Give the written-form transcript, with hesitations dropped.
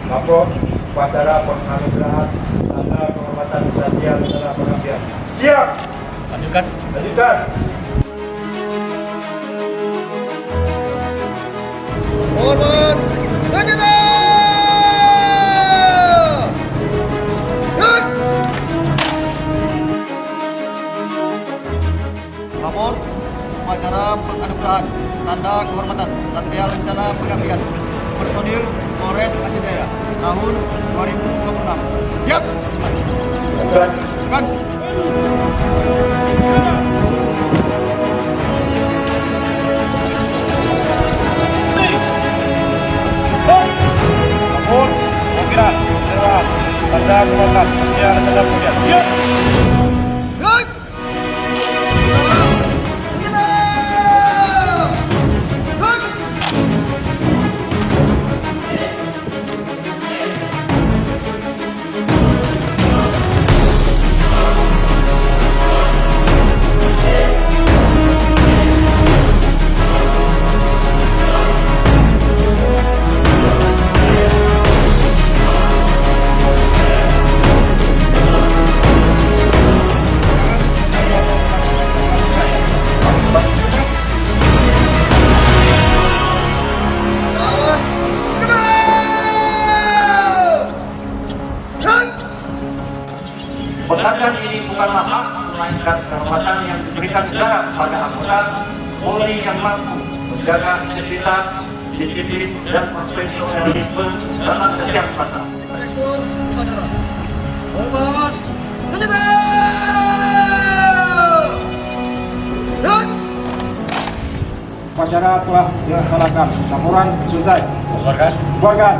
Lapor upacara penganugerahan tanda kehormatan Satya Lancana Pengabdian. Siap. Lanjutkan. Lanjutkan. Mohon senjata. Lapor upacara penganugerahan tanda kehormatan Satya Lancana Pengabdian personil Polres Aceh Jaya tahun 2026. Siap. Lanjutkan. Kan. Lapor pengiran general tanda kehormatan Satya Lancana Pengabdian. Siap. Right. Penghargaan ini bukanlah hak, melainkan kehormatan yang diberikan negara kepada anggota Polri yang mampu menjaga integritas, disiplin, dan profesionalisme dalam setiap masa. Direktur upacara. Mohon senjata. Right. Upacara telah dilaksanakan. Laporan selesai. Bubarkan. Bubarkan.